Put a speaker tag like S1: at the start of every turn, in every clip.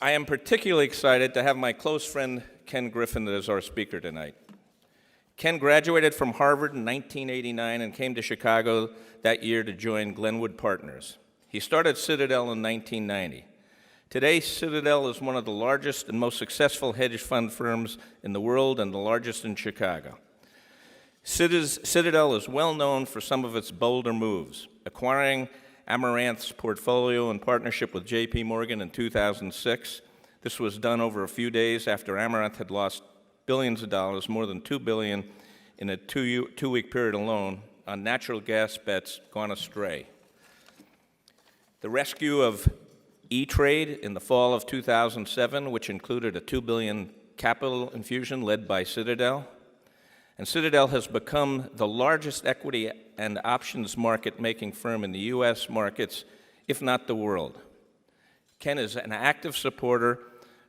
S1: I am particularly excited to have my close friend Ken Griffin as our speaker tonight. Ken graduated from Harvard in 1989 and came to Chicago that year to join Glenwood Partners. He started Citadel in 1990. Today, Citadel is one of the largest and most successful hedge fund firms in the world and the largest in Chicago. Citadel is well known for some of its bolder moves, acquiring Amaranth's portfolio in partnership with JP Morgan in 2006. This was done over a few days after Amaranth had lost billions of dollars, more than $2 billion in a two-week period alone, on natural gas bets gone astray. The rescue of E-Trade in the fall of 2007, which included a $2 billion capital infusion led by Citadel. And Citadel has become the largest equity and options market-making firm in the U.S. markets, if not the world. Ken is an active supporter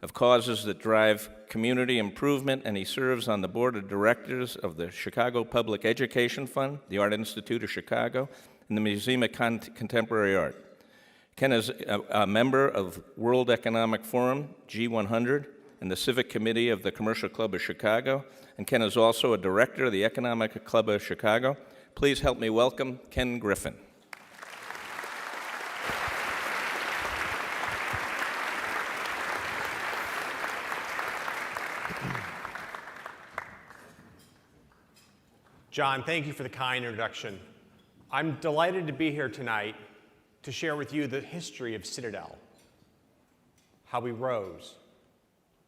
S1: of causes that drive community improvement, and he serves on the board of directors of the Chicago Public Education Fund, the Art Institute of Chicago, and the Museum of Contemporary Art. Ken is a member of World Economic Forum, G100, and the Civic Committee of the Commercial Club of Chicago, and Ken is also a director of the Economic Club of Chicago. Please help me welcome Ken Griffin.
S2: John, thank you for the kind introduction. I'm delighted to be here tonight to share with you the history of Citadel, how we rose,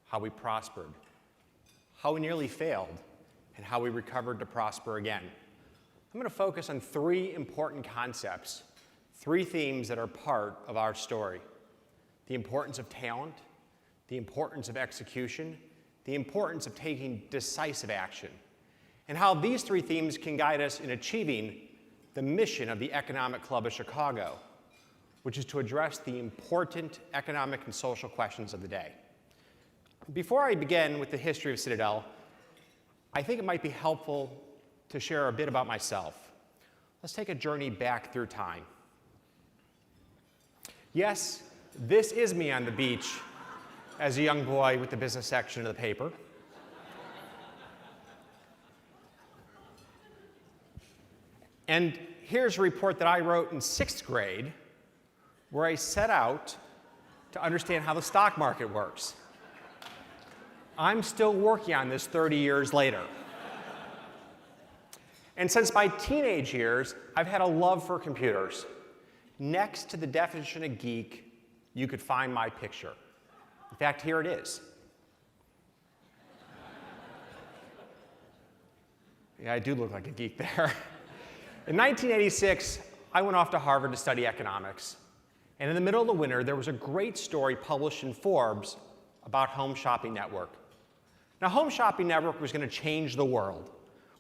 S2: how we prospered, how we nearly failed, and how we recovered to prosper again. I'm going to focus on three important concepts, three themes that are part of our story: the importance of talent, the importance of execution, the importance of taking decisive action, and how these three themes can guide us in achieving the mission of the Economic Club of Chicago, which is to address the important economic and social questions of the day. Before I begin with the history of Citadel, I think it might be helpful to share a bit about myself. Let's take a journey back through time. Yes, this is me on the beach as a young boy with the business section of the paper. And here's a report that I wrote in 6th grade where I set out to understand how the stock market works. I'm still working on this 30 years later. And since my teenage years, I've had a love for computers. Next to the definition of geek, you could find my picture. In fact, here it is. Yeah, I do look like a geek there. In 1986, I went off to Harvard to study economics. And in the middle of the winter, there was a great story published in Forbes about Home Shopping Network. Now, Home Shopping Network was going to change the world,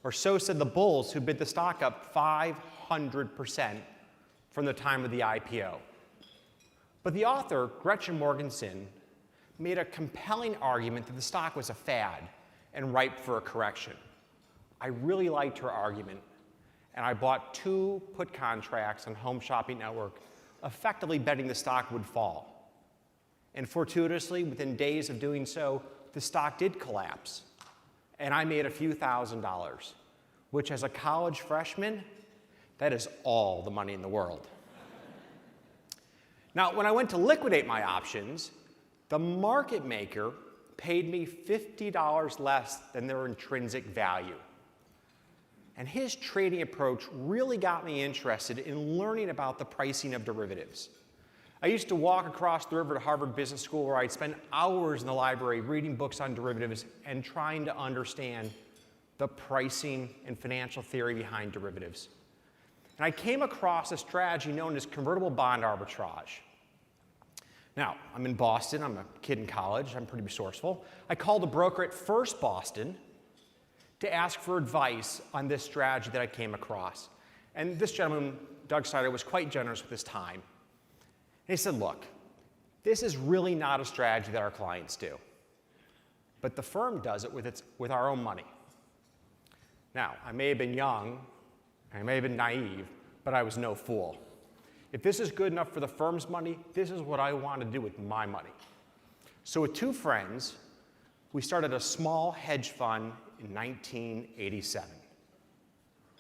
S2: or so said the bulls who bid the stock up 500% from the time of the IPO. But the author, Gretchen Morgenson, made a compelling argument that the stock was a fad and ripe for a correction. I really liked her argument, and I bought 2 put contracts on Home Shopping Network, effectively betting the stock would fall. And fortuitously, within days of doing so, the stock did collapse, and I made a few $1,000s, which as a college freshman, that is all the money in the world. Now, when I went to liquidate my options, the market maker paid me $50 less than their intrinsic value. And his trading approach really got me interested in learning about the pricing of derivatives. I used to walk across the river to Harvard Business School where I'd spend hours in the library reading books on derivatives and trying to understand the pricing and financial theory behind derivatives. And I came across a strategy known as convertible bond arbitrage. Now, I'm in Boston. I'm a kid in college. I'm pretty resourceful. I called a broker at First Boston to ask for advice on this strategy that I came across. And this gentleman, Doug Snyder, was quite generous with his time. And he said, look, this is really not a strategy that our clients do, but the firm does it with our own money. Now, I may have been young, I may have been naive, but I was no fool. If this is good enough for the firm's money, this is what I want to do with my money. So with two friends, we started a small hedge fund in 1987.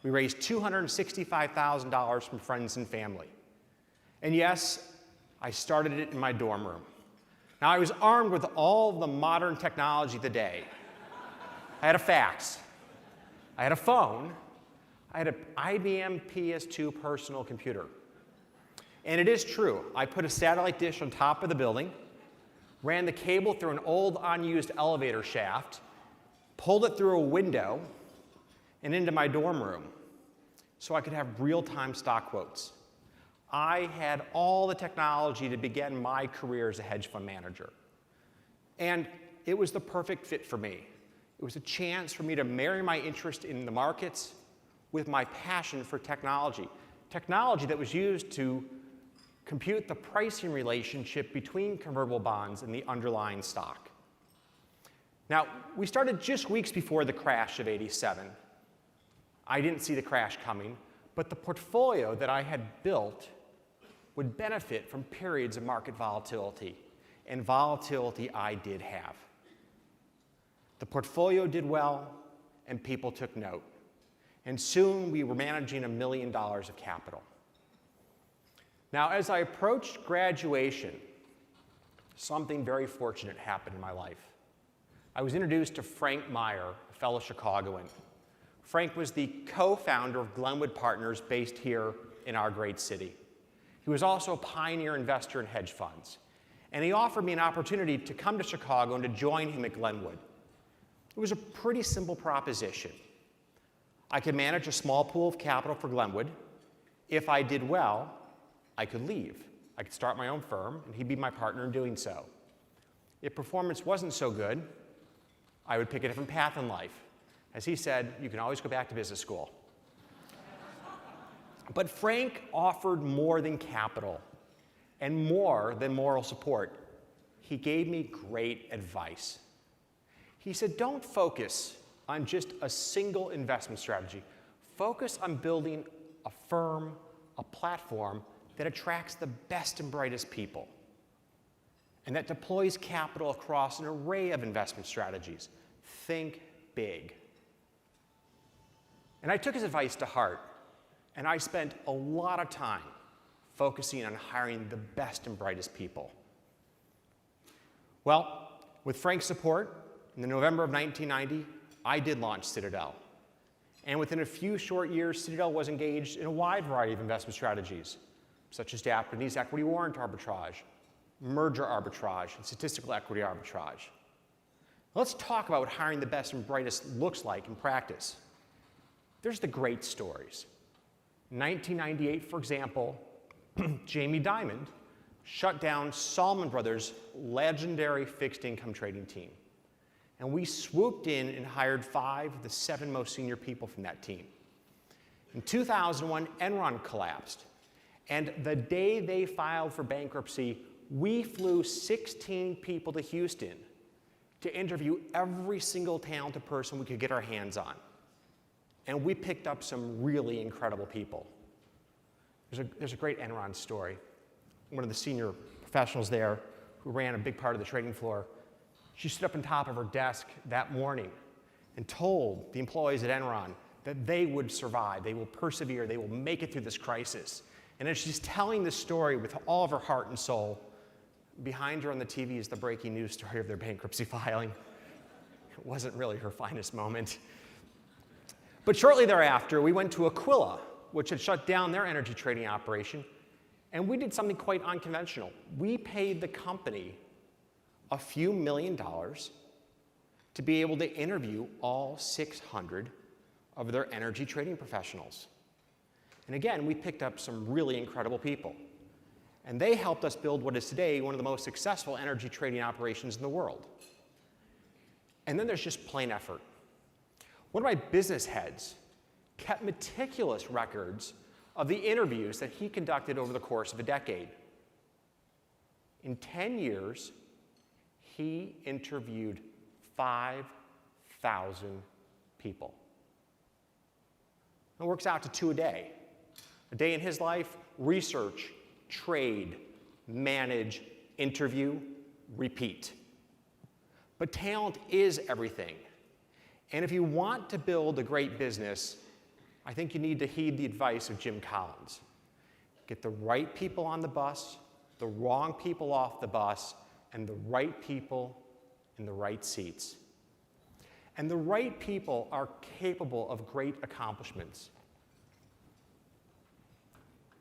S2: We raised $265,000 from friends and family. And yes, I started it in my dorm room. Now, I was armed with all the modern technology of the day. I had a fax. I had a phone. I had an IBM PS2 personal computer. And it is true, I put a satellite dish on top of the building, ran the cable through an old unused elevator shaft, pulled it through a window, and into my dorm room so I could have real-time stock quotes. I had all the technology to begin my career as a hedge fund manager. And it was the perfect fit for me. It was a chance for me to marry my interest in the markets with my passion for technology. Technology that was used to compute the pricing relationship between convertible bonds and the underlying stock. Now, we started just weeks before the crash of '87. I didn't see the crash coming, but the portfolio that I had built would benefit from periods of market volatility, and volatility I did have. The portfolio did well, and people took note. And soon we were managing $1 million of capital. Now, as I approached graduation, something very fortunate happened in my life. I was introduced to Frank Meyer, a fellow Chicagoan. Frank was the co-founder of Glenwood Partners based here in our great city. He was also a pioneer investor in hedge funds. And he offered me an opportunity to come to Chicago and to join him at Glenwood. It was a pretty simple proposition. I could manage a small pool of capital for Glenwood. If I did well, I could leave. I could start my own firm, and he'd be my partner in doing so. If performance wasn't so good, I would pick a different path in life. As he said, you can always go back to business school. But Frank offered more than capital and more than moral support. He gave me great advice. He said, don't focus on just a single investment strategy. Focus on building a firm, a platform that attracts the best and brightest people and that deploys capital across an array of investment strategies. Think big. And I took his advice to heart, and I spent a lot of time focusing on hiring the best and brightest people. Well, with Frank's support, in the November of 1990, I did launch Citadel. And within a few short years, Citadel was engaged in a wide variety of investment strategies, such as Japanese equity warrant arbitrage, merger arbitrage, and statistical equity arbitrage. Let's talk about what hiring the best and brightest looks like in practice. There's the great stories. In 1998, for example, Jamie Dimon shut down Salomon Brothers' legendary fixed income trading team. And we swooped in and hired 5 of the 7 most senior people from that team. In 2001, Enron collapsed. And the day they filed for bankruptcy, we flew 16 people to Houston to interview every single talented person we could get our hands on. And we picked up some really incredible people. There's a great Enron story. One of the senior professionals there who ran a big part of the trading floor, she stood up on top of her desk that morning and told the employees at Enron that they would survive, they will persevere, they will make it through this crisis. And as she's telling this story with all of her heart and soul, behind her on the TV is the breaking news story of their bankruptcy filing. It wasn't really her finest moment. But shortly thereafter, we went to Aquila, which had shut down their energy trading operation, and we did something quite unconventional. We paid the company a few $1 million to be able to interview all 600 of their energy trading professionals. And again, we picked up some really incredible people. And they helped us build what is today one of the most successful energy trading operations in the world. And then there's just plain effort. One of my business heads kept meticulous records of the interviews that he conducted over the course of a decade. In 10 years, he interviewed 5,000 people. It works out to 2 a day. A day in his life, research, trade, manage, interview, repeat. But talent is everything. And if you want to build a great business, I think you need to heed the advice of Jim Collins. Get the right people on the bus, the wrong people off the bus, and the right people in the right seats. And the right people are capable of great accomplishments.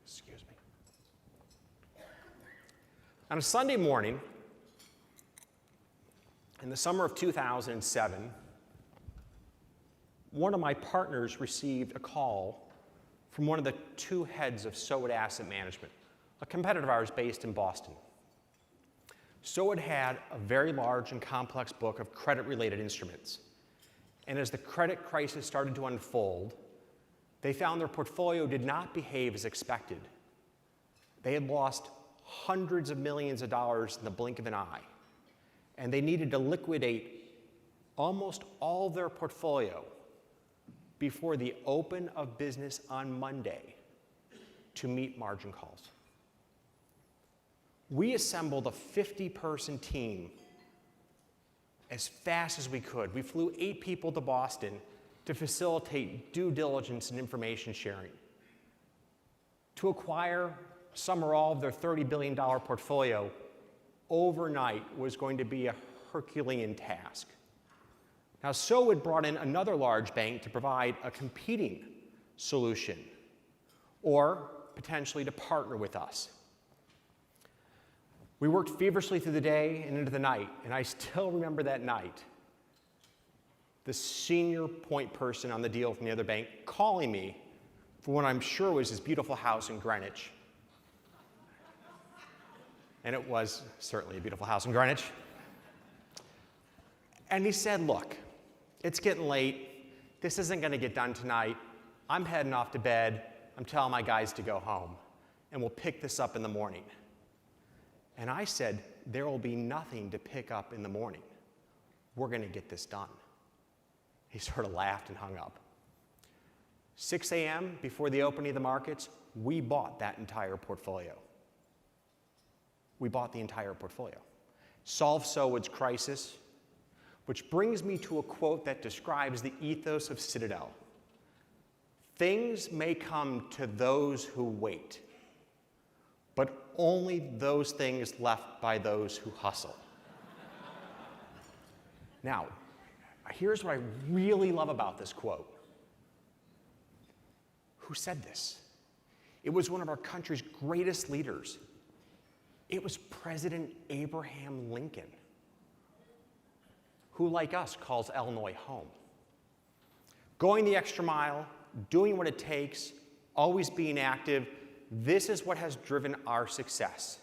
S2: Excuse me. On a Sunday morning, in the summer of 2007, one of my partners received a call from one of the two heads of Sequoia Asset Management, a competitor of ours based in Boston. Sequoia had a very large and complex book of credit-related instruments. And as the credit crisis started to unfold, they found their portfolio did not behave as expected. They had lost hundreds of millions of dollars in the blink of an eye, and they needed to liquidate almost all their portfolio before the open of business on Monday to meet margin calls. We assembled a 50-person team as fast as we could. We flew 8 people to Boston to facilitate due diligence and information sharing. To acquire some or all of their $30 billion portfolio overnight was going to be a Herculean task. Now, Sequoia had brought in another large bank to provide a competing solution, or potentially to partner with us. We worked feverishly through the day and into the night, and I still remember that night, the senior point person on the deal from the other bank calling me for what I'm sure was his beautiful house in Greenwich. And it was certainly a beautiful house in Greenwich. And he said, look, it's getting late. This isn't going to get done tonight. I'm heading off to bed. I'm telling my guys to go home. And we'll pick this up in the morning. And I said, there will be nothing to pick up in the morning. We're going to get this done. He sort of laughed and hung up. 6 a.m. before the opening of the markets, we bought that entire portfolio. We bought the entire portfolio. Solved Sequoia's crisis, which brings me to a quote that describes the ethos of Citadel. Things may come to those who wait, but only those things left by those who hustle. Now, here's what I really love about this quote. Who said this? It was one of our country's greatest leaders. It was President Abraham Lincoln, who, like us, calls Illinois home. Going the extra mile, doing what it takes, always being active, this is what has driven our success.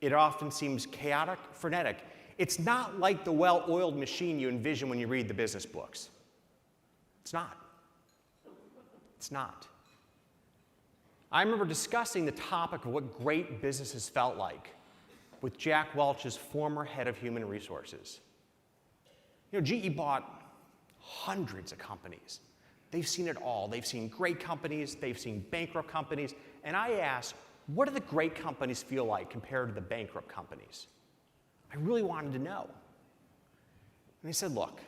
S2: It often seems chaotic, frenetic. It's not like the well-oiled machine you envision when you read the business books. It's not. It's not. I remember discussing the topic of what great businesses felt like with Jack Welch's former head of human resources. You know, GE bought hundreds of companies. They've seen it all. They've seen great companies, they've seen bankrupt companies, and I asked, what do the great companies feel like compared to the bankrupt companies? I really wanted to know. And he said, look,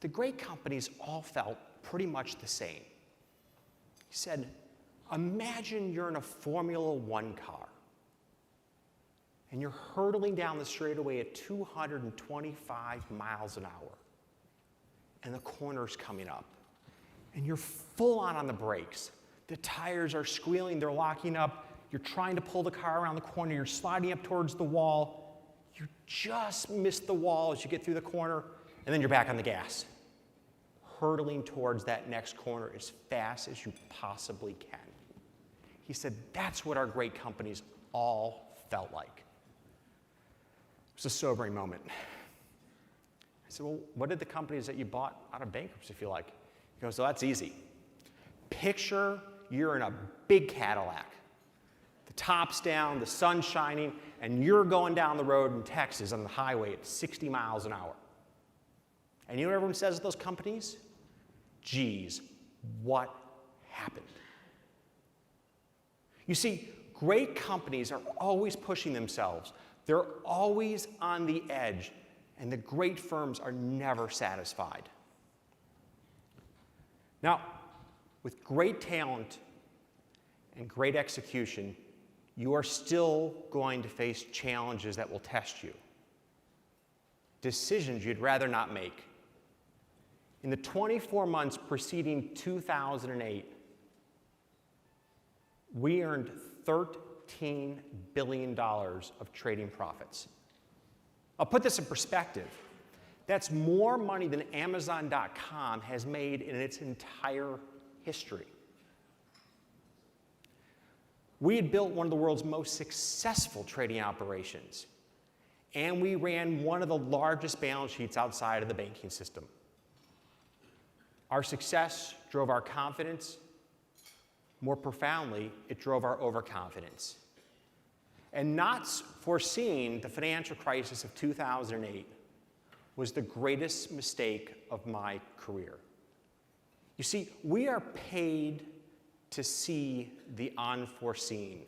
S2: the great companies all felt pretty much the same. He said, imagine you're in a Formula One car, and you're hurtling down the straightaway at 225 miles an hour, and the corner's coming up, and you're full on the brakes. The tires are squealing, they're locking up, you're trying to pull the car around the corner, you're sliding up towards the wall, you just miss the wall as you get through the corner, and then you're back on the gas, hurtling towards that next corner as fast as you possibly can. He said, that's what our great companies all felt like. It was a sobering moment. I said, well, what did the companies that you bought out of bankruptcy feel like? He goes, well, that's easy. Picture you're in a big Cadillac. The top's down, the sun's shining, and you're going down the road in Texas on the highway at 60 miles an hour. And you know what everyone says at those companies? Geez, what happened? You see, great companies are always pushing themselves. They're always on the edge. And the great firms are never satisfied. Now, with great talent and great execution, you are still going to face challenges that will test you. Decisions you'd rather not make. In the 24 months preceding 2008, we earned $13 billion of trading profits. I'll put this in perspective. That's more money than Amazon.com has made in its entire history. We had built one of the world's most successful trading operations, and we ran one of the largest balance sheets outside of the banking system. Our success drove our confidence. More profoundly, it drove our overconfidence. And not foreseeing the financial crisis of 2008 was the greatest mistake of my career. You see, we are paid to see the unforeseen.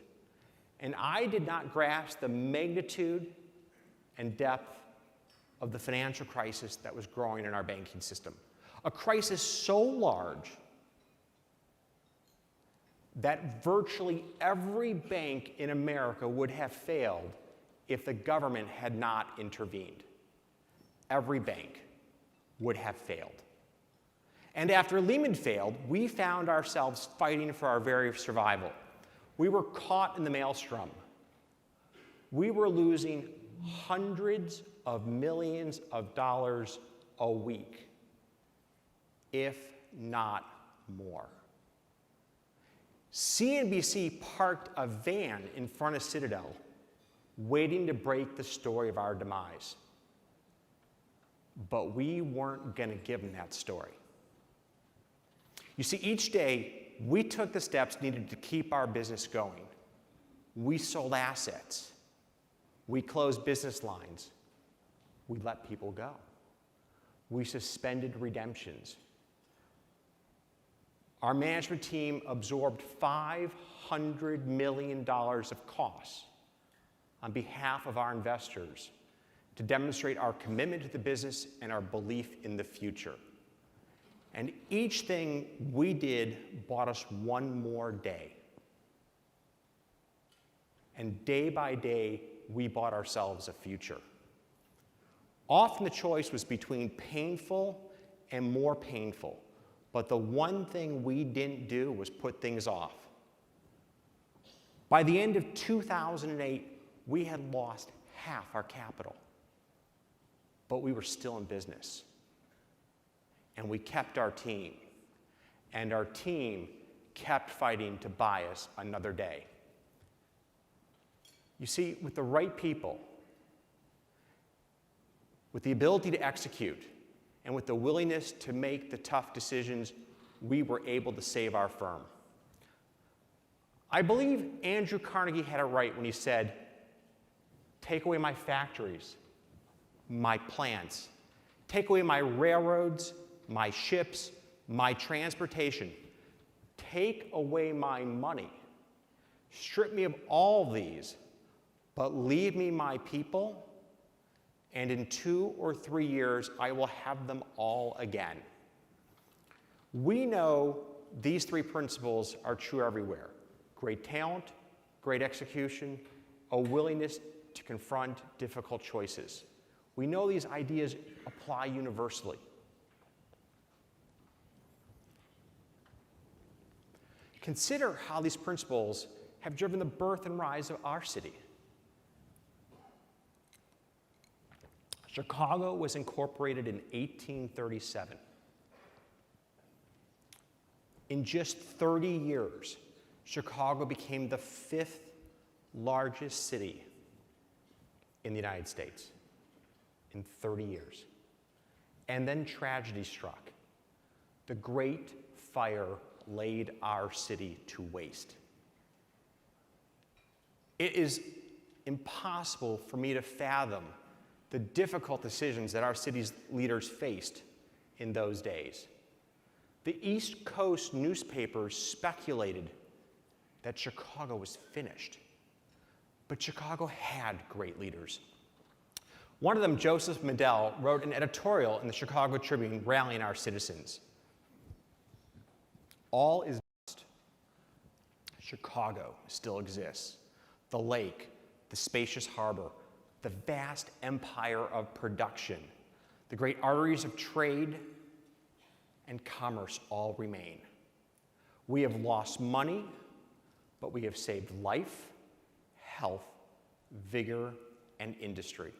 S2: And I did not grasp the magnitude and depth of the financial crisis that was growing in our banking system. A crisis so large that virtually every bank in America would have failed if the government had not intervened. Every bank would have failed. And after Lehman failed, we found ourselves fighting for our very survival. We were caught in the maelstrom. We were losing hundreds of millions of dollars a week, if not more. CNBC parked a van in front of Citadel, waiting to break the story of our demise. But we weren't going to give them that story. You see, each day, we took the steps needed to keep our business going. We sold assets. We closed business lines. We let people go. We suspended redemptions. Our management team absorbed $500 million of costs on behalf of our investors to demonstrate our commitment to the business and our belief in the future. And each thing we did bought us one more day. And day by day, we bought ourselves a future. Often the choice was between painful and more painful. But the one thing we didn't do was put things off. By the end of 2008, we had lost half our capital. But we were still in business. And we kept our team. And our team kept fighting to buy us another day. You see, with the right people, with the ability to execute, and with the willingness to make the tough decisions, we were able to save our firm. I believe Andrew Carnegie had it right when he said, "Take away my factories, my plants, take away my railroads, my ships, my transportation, take away my money, strip me of all these, but leave me my people, and in 2 or 3 years, I will have them all again." We know these three principles are true everywhere. Great talent, great execution, a willingness to confront difficult choices. We know these ideas apply universally. Consider how these principles have driven the birth and rise of our city. Chicago was incorporated in 1837. In just 30 years, Chicago became the 5th largest city in the United States. In 30 years. And then tragedy struck. The Great Fire laid our city to waste. It is impossible for me to fathom the difficult decisions that our city's leaders faced in those days. The East Coast newspapers speculated that Chicago was finished. But Chicago had great leaders. One of them, Joseph Medill, wrote an editorial in the Chicago Tribune rallying our citizens. All is best. Chicago still exists. The lake, the spacious harbor, the vast empire of production, the great arteries of trade and commerce all remain. We have lost money, but we have saved life, health, vigor, and industry.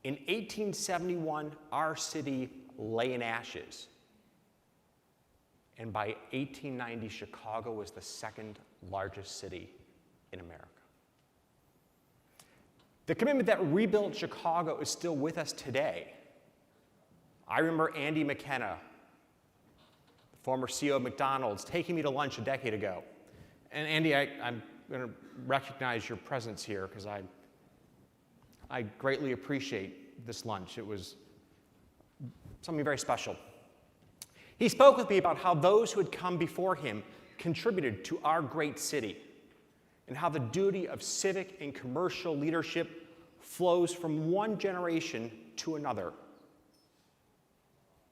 S2: In 1871, our city lay in ashes. And by 1890, Chicago was the second largest city in America. The commitment that rebuilt Chicago is still with us today. I remember Andy McKenna, the former CEO of McDonald's, taking me to lunch a decade ago. And Andy, I'm going to recognize your presence here because I greatly appreciate this lunch. It was something very special. He spoke with me about how those who had come before him contributed to our great city and how the duty of civic and commercial leadership flows from one generation to another.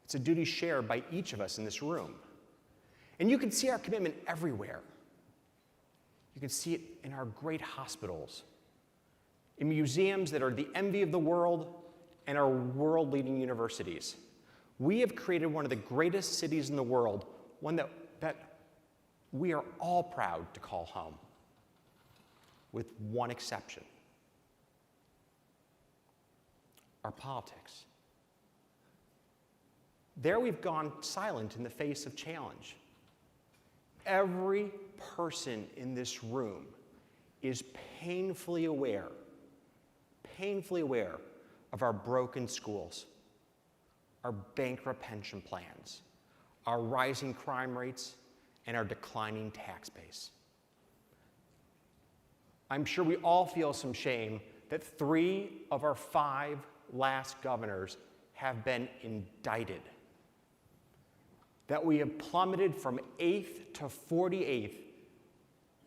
S2: It's a duty shared by each of us in this room. And you can see our commitment everywhere. You can see it in our great hospitals, in museums that are the envy of the world, and our world-leading universities. We have created one of the greatest cities in the world, one that we are all proud to call home, with one exception: our politics. There we've gone silent in the face of challenge. Every person in this room is painfully aware of our broken schools, our bankrupt pension plans, our rising crime rates, and our declining tax base. I'm sure we all feel some shame that 3 of our 5 last governors have been indicted, that we have plummeted from 8th to 48th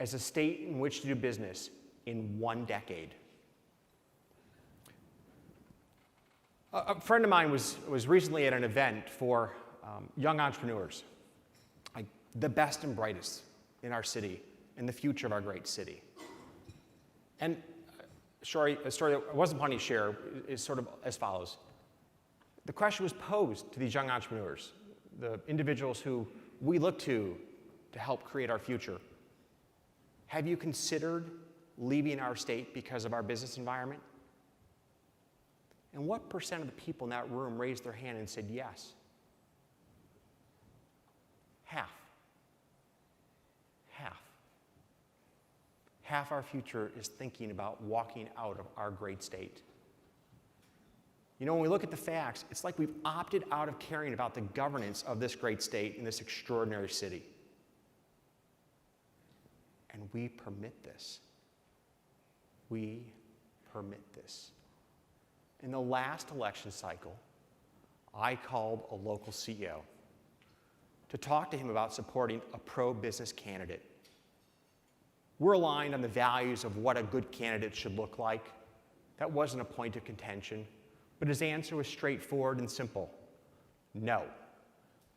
S2: as a state in which to do business in 1 decade. A friend of mine was recently at an event for young entrepreneurs, like the best and brightest in our city and the future of our great city. And a story that I wasn't planning to share is sort of as follows. The question was posed to these young entrepreneurs, the individuals who we look to help create our future. Have you considered leaving our state because of our business environment? And what % of the people in that room raised their hand and said yes? Half. Half our future is thinking about walking out of our great state. You know, when we look at the facts, it's like we've opted out of caring about the governance of this great state in this extraordinary city. And we permit this. We permit this. In the last election cycle, I called a local CEO to talk to him about supporting a pro-business candidate. We're aligned on the values of what a good candidate should look like. That wasn't a point of contention, but his answer was straightforward and simple. No.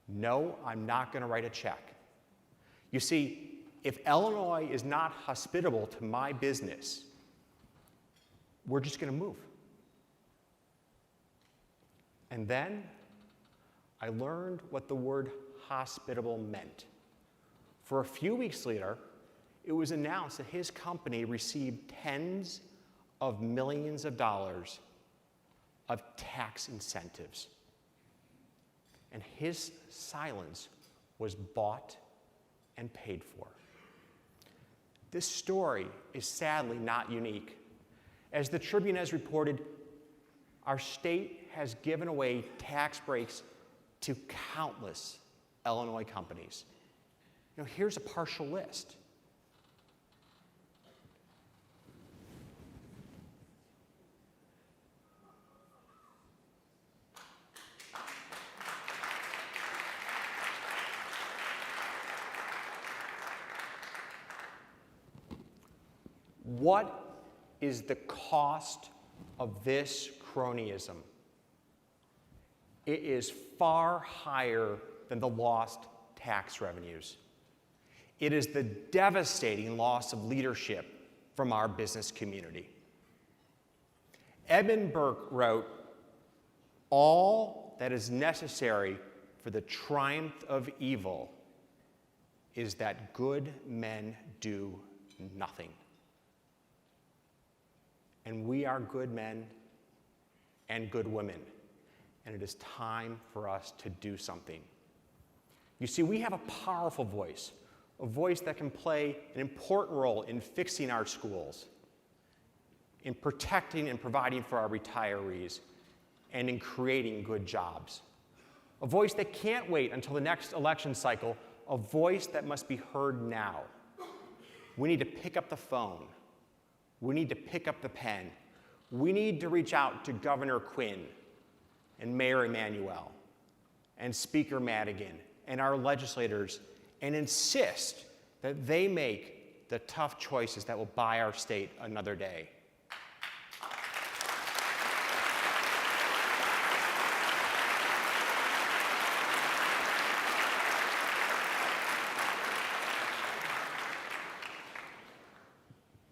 S2: No, I'm not going to write a check. You see, if Illinois is not hospitable to my business, we're just going to move. And then I learned what the word hospitable meant. For a few weeks later, it was announced that his company received tens of millions of dollars of tax incentives. And his silence was bought and paid for. This story is sadly not unique. As the Tribune has reported, our state has given away tax breaks to countless Illinois companies. You know, here's a partial list. What is the cost of this cronyism. It is far higher than the lost tax revenues. It is the devastating loss of leadership from our business community. Edmund Burke wrote, "All that is necessary for the triumph of evil is that good men do nothing." And we are good men and good women, and it is time for us to do something. You see, we have a powerful voice, a voice that can play an important role in fixing our schools, in protecting and providing for our retirees, and in creating good jobs. A voice that can't wait until the next election cycle, a voice that must be heard now. We need to pick up the phone. We need to pick up the pen. We need to reach out to Governor Quinn and Mayor Emanuel and Speaker Madigan and our legislators and insist that they make the tough choices that will buy our state another day.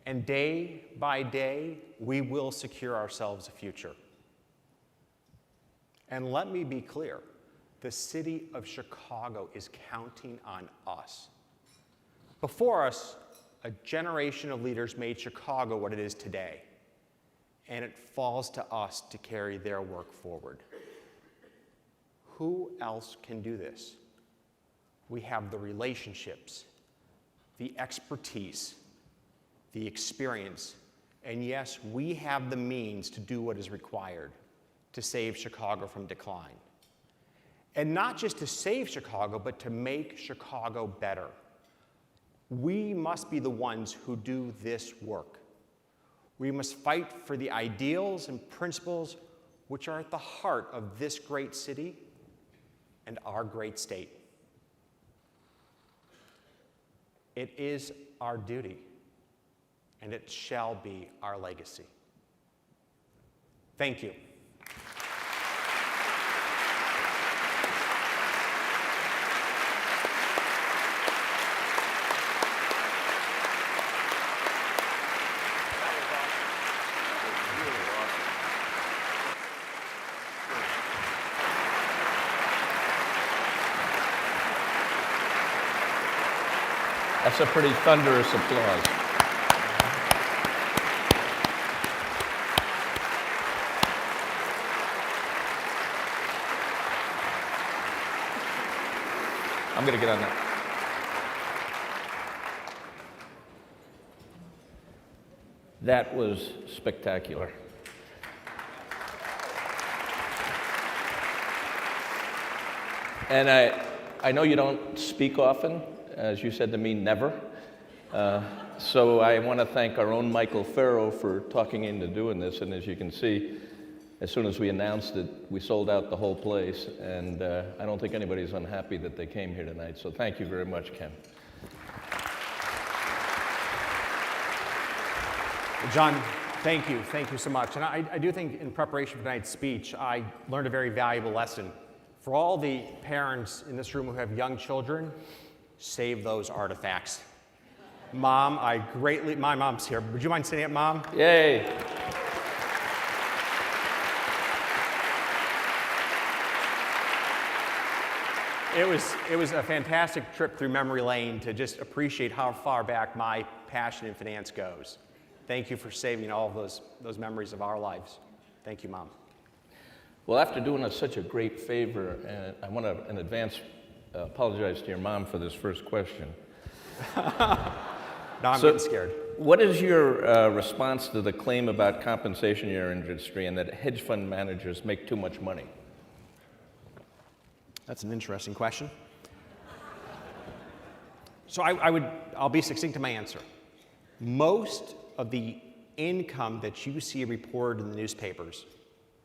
S2: And day by day, we will secure ourselves a future. And let me be clear, the city of Chicago is counting on us. Before us, a generation of leaders made Chicago what it is today, and it falls to us to carry their work forward. Who else can do this? We have the relationships, the expertise, the experience, and yes, we have the means to do what is required to save Chicago from decline. And not just to save Chicago, but to make Chicago better. We must be the ones who do this work. We must fight for the ideals and principles which are at the heart of this great city and our great state. It is our duty, and it shall be our legacy. Thank you.
S1: That's a pretty thunderous applause. I'm going to get on that. That was spectacular. And I know you don't speak often, as you said to me, never. So I want to thank our own Michael Farrow for talking into doing this. And as you can see, as soon as we announced it, we sold out the whole place. And I don't think anybody's unhappy that they came here tonight. So thank you very much, Ken.
S2: John, thank you. Thank you so much. And I do think in preparation for tonight's speech, I learned a very valuable lesson. For all the parents in this room who have young children, save those artifacts. Mom, my mom's here. Would you mind standing up, Mom?
S1: Yay.
S2: It was a fantastic trip through memory lane to just appreciate how far back my passion in finance goes. Thank you for saving all of those memories of our lives. Thank you, Mom.
S1: Well, after doing us such a great favor, and I want to in advance apologize to your mom for this first question.
S2: Now I'm getting scared.
S1: What is your response to the claim about compensation in your industry and that hedge fund managers make too much money?
S2: That's an interesting question. So I'll be succinct in my answer. Most of the income that you see reported in the newspapers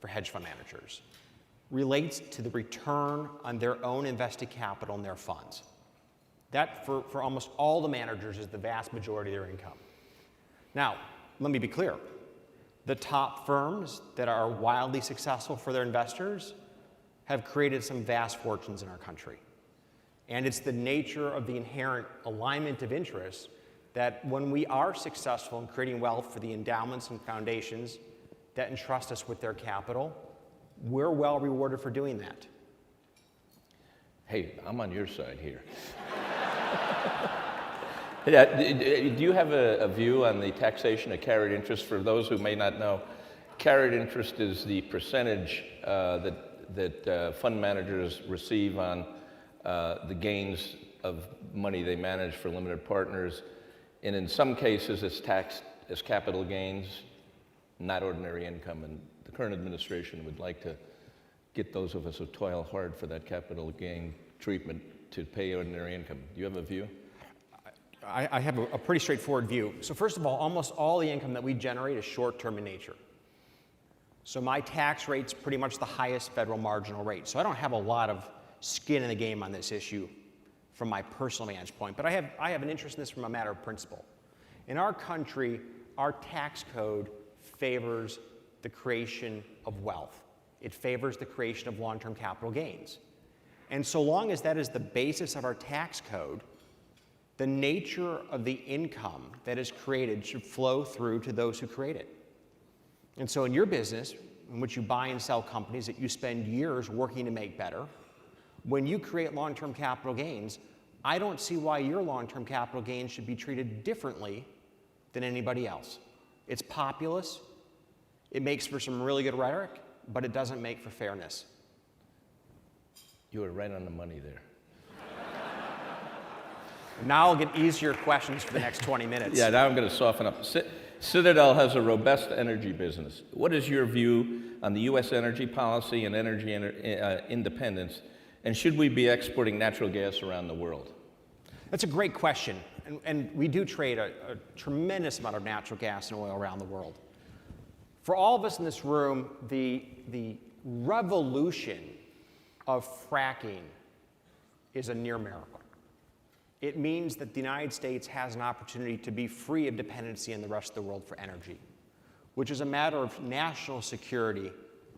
S2: for hedge fund managers relates to the return on their own invested capital in their funds. That, for almost all the managers, is the vast majority of their income. Now, let me be clear. The top firms that are wildly successful for their investors have created some vast fortunes in our country. And it's the nature of the inherent alignment of interests that when we are successful in creating wealth for the endowments and foundations that entrust us with their capital, we're well rewarded for doing that.
S1: Hey, I'm on your side here. Yeah, do you have a view on the taxation of carried interest? For those who may not know, carried interest is the percentage that fund managers receive on the gains of money they manage for limited partners. And in some cases, it's taxed as capital gains, not ordinary income. And the current administration would like to get those of us who toil hard for that capital gain treatment to pay ordinary income. Do you have a view?
S2: I have a pretty straightforward view. So first of all, almost all the income that we generate is short-term in nature. So my tax rate's pretty much the highest federal marginal rate. So I don't have a lot of skin in the game on this issue from my personal vantage point, but I have an interest in this from a matter of principle. In our country, our tax code favors the creation of wealth. It favors the creation of long-term capital gains. And so long as that is the basis of our tax code, the nature of the income that is created should flow through to those who create it. And so in your business, in which you buy and sell companies that you spend years working to make better, when you create long-term capital gains, I don't see why your long-term capital gains should be treated differently than anybody else. It's populist, it makes for some really good rhetoric, but it doesn't make for fairness.
S1: You were right on the money there.
S2: Now I'll get easier questions for the next 20 minutes.
S1: Yeah, now I'm going to soften up. Citadel has a robust energy business. What is your view on the U.S. energy policy and energy independence, and should we be exporting natural gas around the world?
S2: That's a great question, and we do trade a tremendous amount of natural gas and oil around the world. For all of us in this room, the revolution of fracking is a near miracle. It means that the United States has an opportunity to be free of dependency in the rest of the world for energy, which is a matter of national security,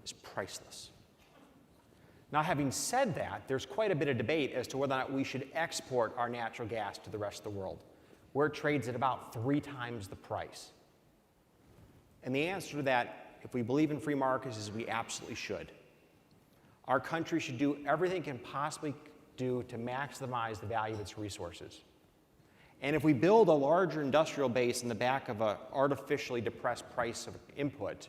S2: is priceless. Now, having said that, there's quite a bit of debate as to whether or not we should export our natural gas to the rest of the world, where it trades at about 3 times the price. And the answer to that, if we believe in free markets, is we absolutely should. Our country should do everything it can possibly do to maximize the value of its resources. And if we build a larger industrial base in the back of an artificially depressed price of input,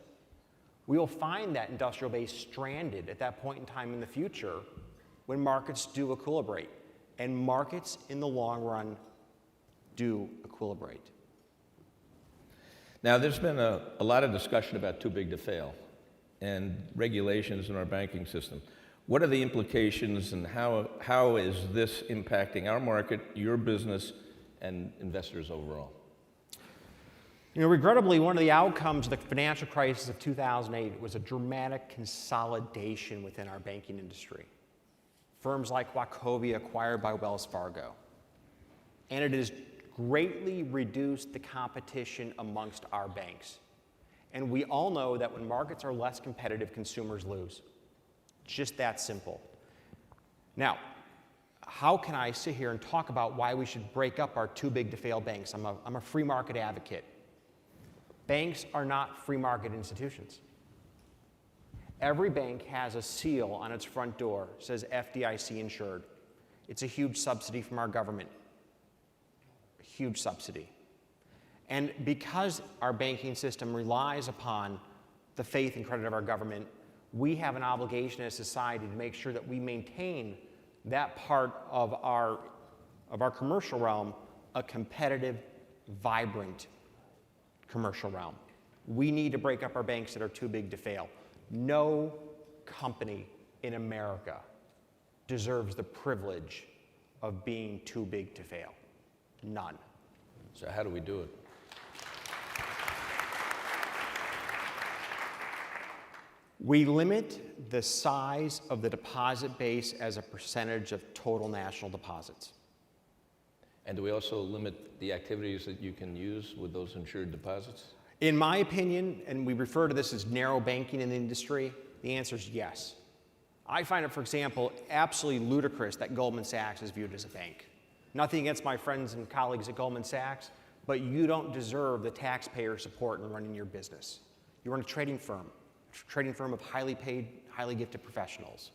S2: we will find that industrial base stranded at that point in time in the future when markets do equilibrate. And markets in the long run do equilibrate.
S1: Now, there's been a lot of discussion about too big to fail and regulations in our banking system. What are the implications, and how is this impacting our market, your business, and investors overall?
S2: You know, regrettably, one of the outcomes of the financial crisis of 2008 was a dramatic consolidation within our banking industry. Firms like Wachovia acquired by Wells Fargo. And it has greatly reduced the competition amongst our banks. And we all know that when markets are less competitive, consumers lose. Just that simple. Now, how can I sit here and talk about why we should break up our too big to fail banks? I'm a free market advocate. Banks are not free market institutions. Every bank has a seal on its front door, says FDIC insured. It's a huge subsidy from our government. A huge subsidy. And because our banking system relies upon the faith and credit of our government, we have an obligation as a society to make sure that we maintain that part of our commercial realm a competitive, vibrant commercial realm. We need to break up our banks that are too big to fail. No company in America deserves the privilege of being too big to fail. None.
S1: So how do we do it?
S2: We limit the size of the deposit base as a percentage of total national deposits.
S1: And do we also limit the activities that you can use with those insured deposits?
S2: In my opinion, and we refer to this as narrow banking in the industry, the answer is yes. I find it, for example, absolutely ludicrous that Goldman Sachs is viewed as a bank. Nothing against my friends and colleagues at Goldman Sachs, but you don't deserve the taxpayer support in running your business. You run a trading firm of highly paid, highly gifted professionals.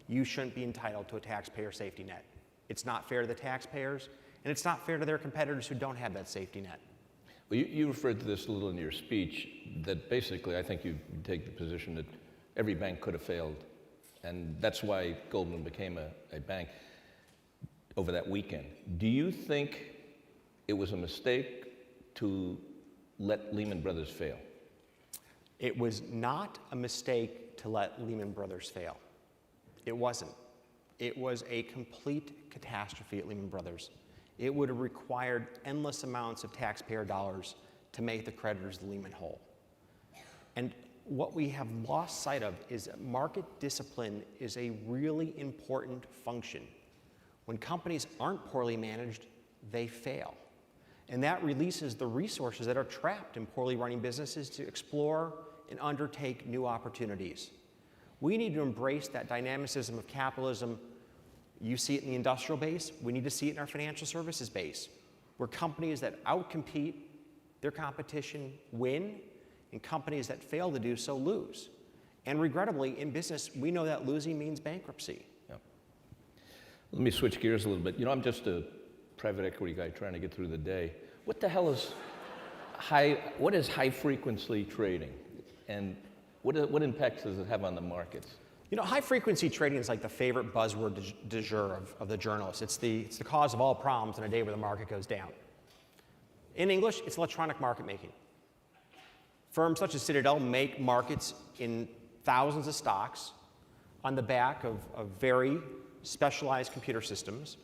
S2: You shouldn't be entitled to a taxpayer safety net. It's not fair to the taxpayers, and it's not fair to their competitors who don't have that safety net.
S1: Well, you referred to this a little in your speech, that basically I think you take the position that every bank could have failed, and that's why Goldman became a bank over that weekend. Do you think it was a mistake to let Lehman Brothers fail?
S2: It was not a mistake to let Lehman Brothers fail. It wasn't. It was a complete catastrophe at Lehman Brothers. It would have required endless amounts of taxpayer dollars to make the creditors of Lehman whole. And what we have lost sight of is that market discipline is a really important function. When companies aren't poorly managed, they fail. And that releases the resources that are trapped in poorly running businesses to explore and undertake new opportunities. We need to embrace that dynamicism of capitalism. You see it in the industrial base. We need to see it in our financial services base, where companies that outcompete their competition win, and companies that fail to do so lose. And regrettably, in business, we know that losing means bankruptcy.
S1: Yep. Let me switch gears a little bit. You know, I'm just a private equity guy trying to get through the day. What the hell is what is high frequency trading? And what impact does it have on the markets?
S2: You know, high frequency trading is like the favorite buzzword du jour of the journalists. It's the cause of all problems in a day where the market goes down. In English, it's electronic market making. Firms such as Citadel make markets in thousands of stocks on the back of very specialized computer systems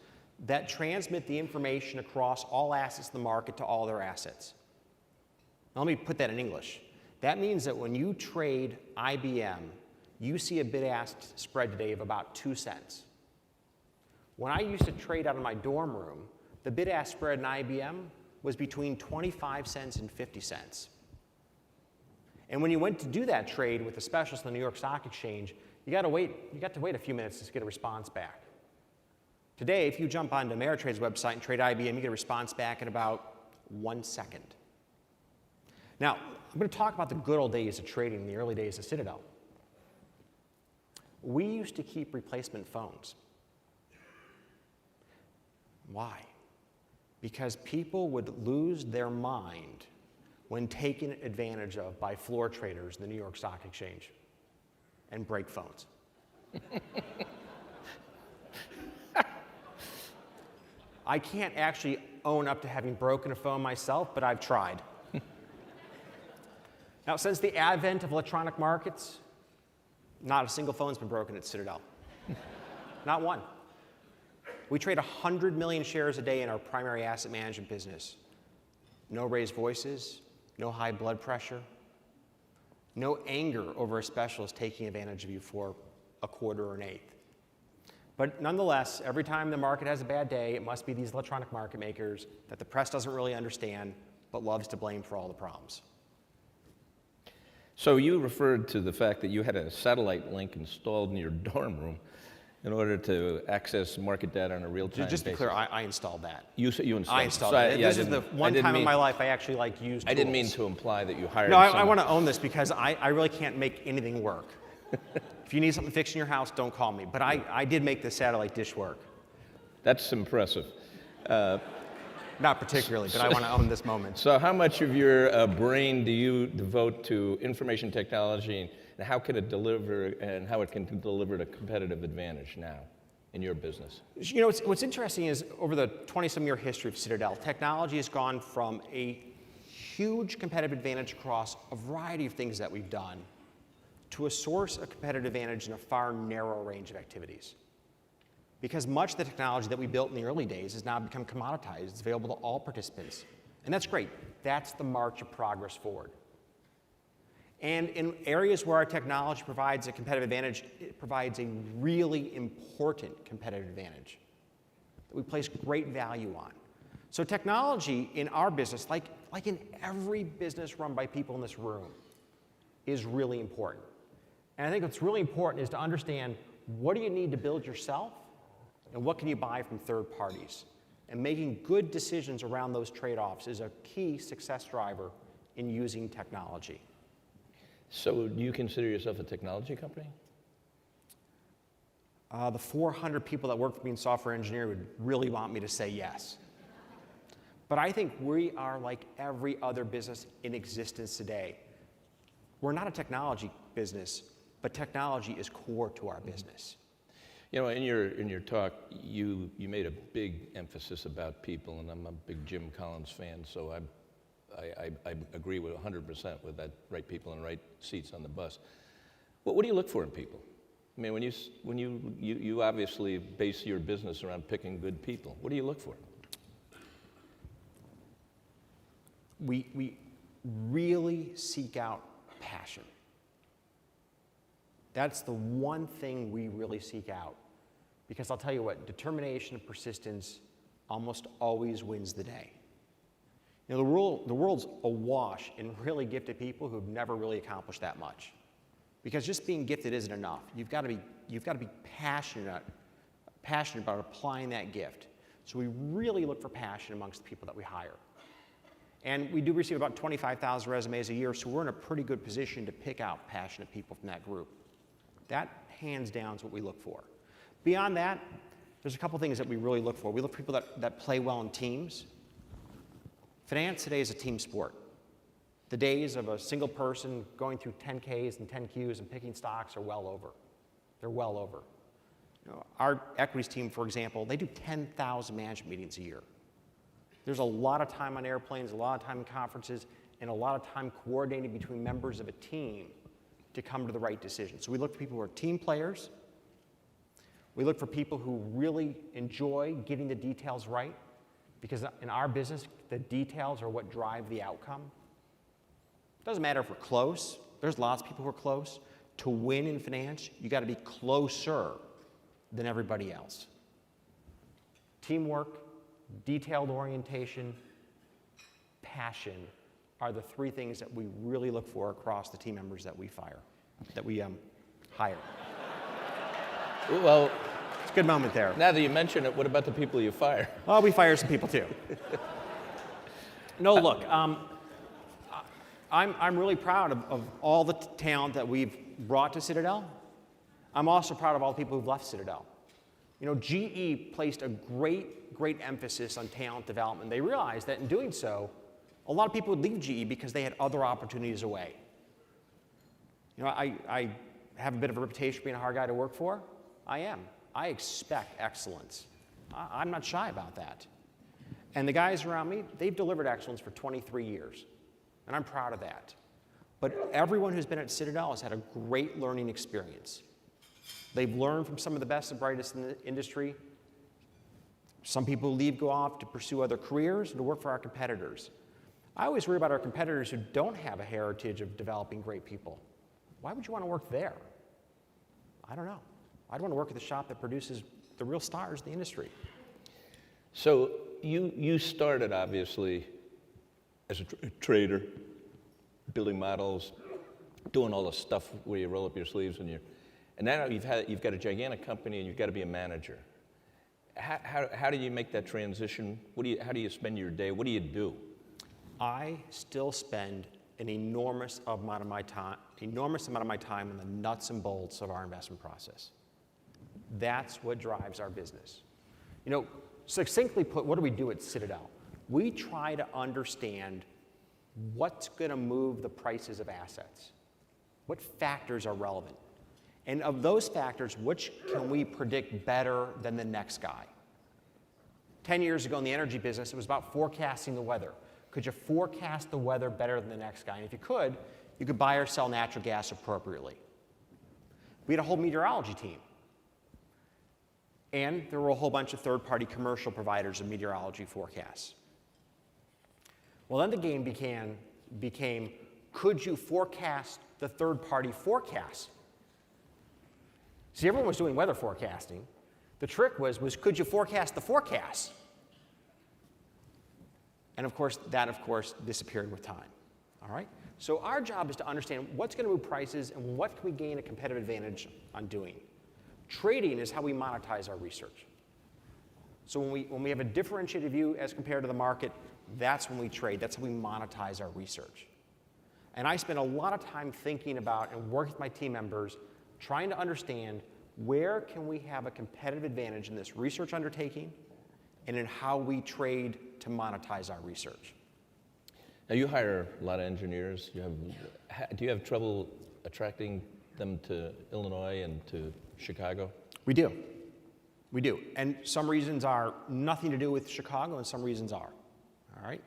S2: that transmit the information across all assets in the market to all their assets. Now, let me put that in English. That means that when you trade IBM, you see a bid-ask spread today of about 2 cents. When I used to trade out of my dorm room, the bid-ask spread in IBM was between 25 cents and 50 cents. And when you went to do that trade with a specialist on the New York Stock Exchange, you got to wait a few minutes to get a response back. Today, if you jump onto Ameritrade's website and trade IBM, you get a response back in about 1 second. Now, I'm going to talk about the good old days of trading in the early days of Citadel. We used to keep replacement phones. Why? Because people would lose their mind when taken advantage of by floor traders in the New York Stock Exchange and break phones. I can't actually own up to having broken a phone myself, but I've tried. Now, since the advent of electronic markets, not a single phone's been broken at Citadel. Not one. We trade 100 million shares a day in our primary asset management business. No raised voices, no high blood pressure, no anger over a specialist taking advantage of you for a quarter or an eighth. But nonetheless, every time the market has a bad day, it must be these electronic market makers that the press doesn't really understand, but loves to blame for all the problems.
S1: So you referred to the fact that you had a satellite link installed in your dorm room in order to access market data on a real-time basis.
S2: Just to be clear, I installed that.
S1: You installed
S2: I installed
S1: it.
S2: it.
S1: Yeah,
S2: This is the one time in my life I actually used tools.
S1: I didn't mean to imply that you hired
S2: No,
S1: someone.
S2: I want to own this because I really can't make anything work. If you need something fixed in your house, don't call me. But I did make the satellite dish work.
S1: That's impressive.
S2: Not particularly, but I want to own this moment.
S1: So how much of your brain do you devote to information technology, and how can it deliver, and how it can deliver a competitive advantage now in your business?
S2: You know, what's interesting is over the 20-some-year history of Citadel, technology has gone from a huge competitive advantage across a variety of things that we've done to a source of competitive advantage in a far narrower range of activities. Because much of the technology that we built in the early days has now become commoditized. It's available to all participants. And that's great. That's the march of progress forward. And in areas where our technology provides a competitive advantage, it provides a really important competitive advantage that we place great value on. So technology in our business, like in every business run by people in this room, is really important. And I think what's really important is to understand what do you need to build yourself and what can you buy from third parties. And making good decisions around those trade-offs is a key success driver in using technology.
S1: So do you consider yourself a technology company?
S2: The 400 people that work for me in software engineering would really want me to say yes. But I think we are like every other business in existence today. We're not a technology business, but technology is core to our business.
S1: You know, in your talk, you made a big emphasis about people, and I'm a big Jim Collins fan, so I agree with 100% with that, right people in the right seats on the bus. What do you look for in people? I mean, when you obviously base your business around picking good people, what do you look for?
S2: We really seek out passion. That's the one thing we really seek out. Because I'll tell you what, determination and persistence almost always wins the day. You know, the world's awash in really gifted people who've never really accomplished that much. Because just being gifted isn't enough. You've got to be passionate about applying that gift. So we really look for passion amongst the people that we hire. And we do receive about 25,000 resumes a year, so we're in a pretty good position to pick out passionate people from that group. That, hands down, is what we look for. Beyond that, there's a couple things that we really look for. We look for people that play well in teams. Finance today is a team sport. The days of a single person going through 10Ks and 10Qs and picking stocks are well over. They're well over. You know, our equities team, for example, they do 10,000 management meetings a year. There's a lot of time on airplanes, a lot of time in conferences, and a lot of time coordinating between members of a team to come to the right decision. So we look for people who are team players. We look for people who really enjoy getting the details right, because in our business, the details are what drive the outcome. It doesn't matter if we're close. There's lots of people who are close. To win in finance, you got to be closer than everybody else. Teamwork, detailed orientation, passion are the three things that we really look for across the team members that we hire.
S1: Well,
S2: it's a good moment there.
S1: now that you mention it, what about the people you fire?
S2: Well, we fire some people too. No, look, I'm really proud of all the talent that we've brought to Citadel. I'm also proud of all the people who've left Citadel. You know, GE placed a great emphasis on talent development. They realized that in doing so, a lot of people would leave GE because they had other opportunities away. You know, I have a bit of a reputation for being a hard guy to work for. I am. I expect excellence. I'm not shy about that. And the guys around me, they've delivered excellence for 23 years. And I'm proud of that. But everyone who's been at Citadel has had a great learning experience. They've learned from some of the best and brightest in the industry. Some people who leave go off to pursue other careers and to work for our competitors. I always worry about our competitors who don't have a heritage of developing great people. Why would you want to work there? I don't know. I'd want to work at the shop that produces the real stars in the industry.
S1: So you started, obviously, as a trader, building models, doing all the stuff where you roll up your sleeves and now you've got a gigantic company and you've got to be a manager. How do you make that transition? How do you spend your day? What do you do?
S2: I still spend an enormous amount of my time on the nuts and bolts of our investment process. That's what drives our business. You know, succinctly put, what do we do at Citadel? We try to understand what's going to move the prices of assets. What factors are relevant? And of those factors, which can we predict better than the next guy? 10 years ago in the energy business, it was about forecasting the weather. Could you forecast the weather better than the next guy? And if you could buy or sell natural gas appropriately. We had a whole meteorology team. And there were a whole bunch of third-party commercial providers of meteorology forecasts. Well, then the game became, could you forecast the third-party forecasts? See, everyone was doing weather forecasting. The trick was could you forecast the forecast? And of course, that disappeared with time. All right? So our job is to understand what's going to move prices and what can we gain a competitive advantage on doing. Trading is how we monetize our research. So when we have a differentiated view as compared to the market, that's when we trade. That's how we monetize our research. And I spend a lot of time thinking about and working with my team members, trying to understand where can we have a competitive advantage in this research undertaking and in how we trade to monetize our research.
S3: Now you hire a lot of engineers. Do you have trouble attracting them to Illinois and to Chicago?
S2: We do. We do. And some reasons are nothing to do with Chicago and some reasons are. All right?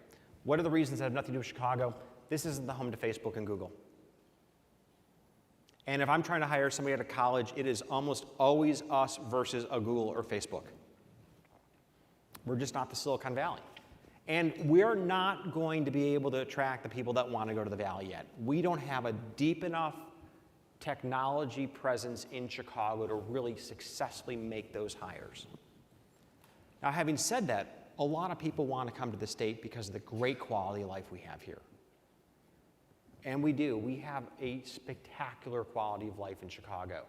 S2: What are the reasons that have nothing to do with Chicago? This isn't the home to Facebook and Google. And if I'm trying to hire somebody out of college, it is almost always us versus a Google or Facebook. We're just not the Silicon Valley. And we're not going to be able to attract the people that want to go to the Valley yet. We don't have a deep enough technology presence in Chicago to really successfully make those hires. Now, having said that, a lot of people want to come to the state because of the great quality of life we have here. And we do. We have a spectacular quality of life in Chicago.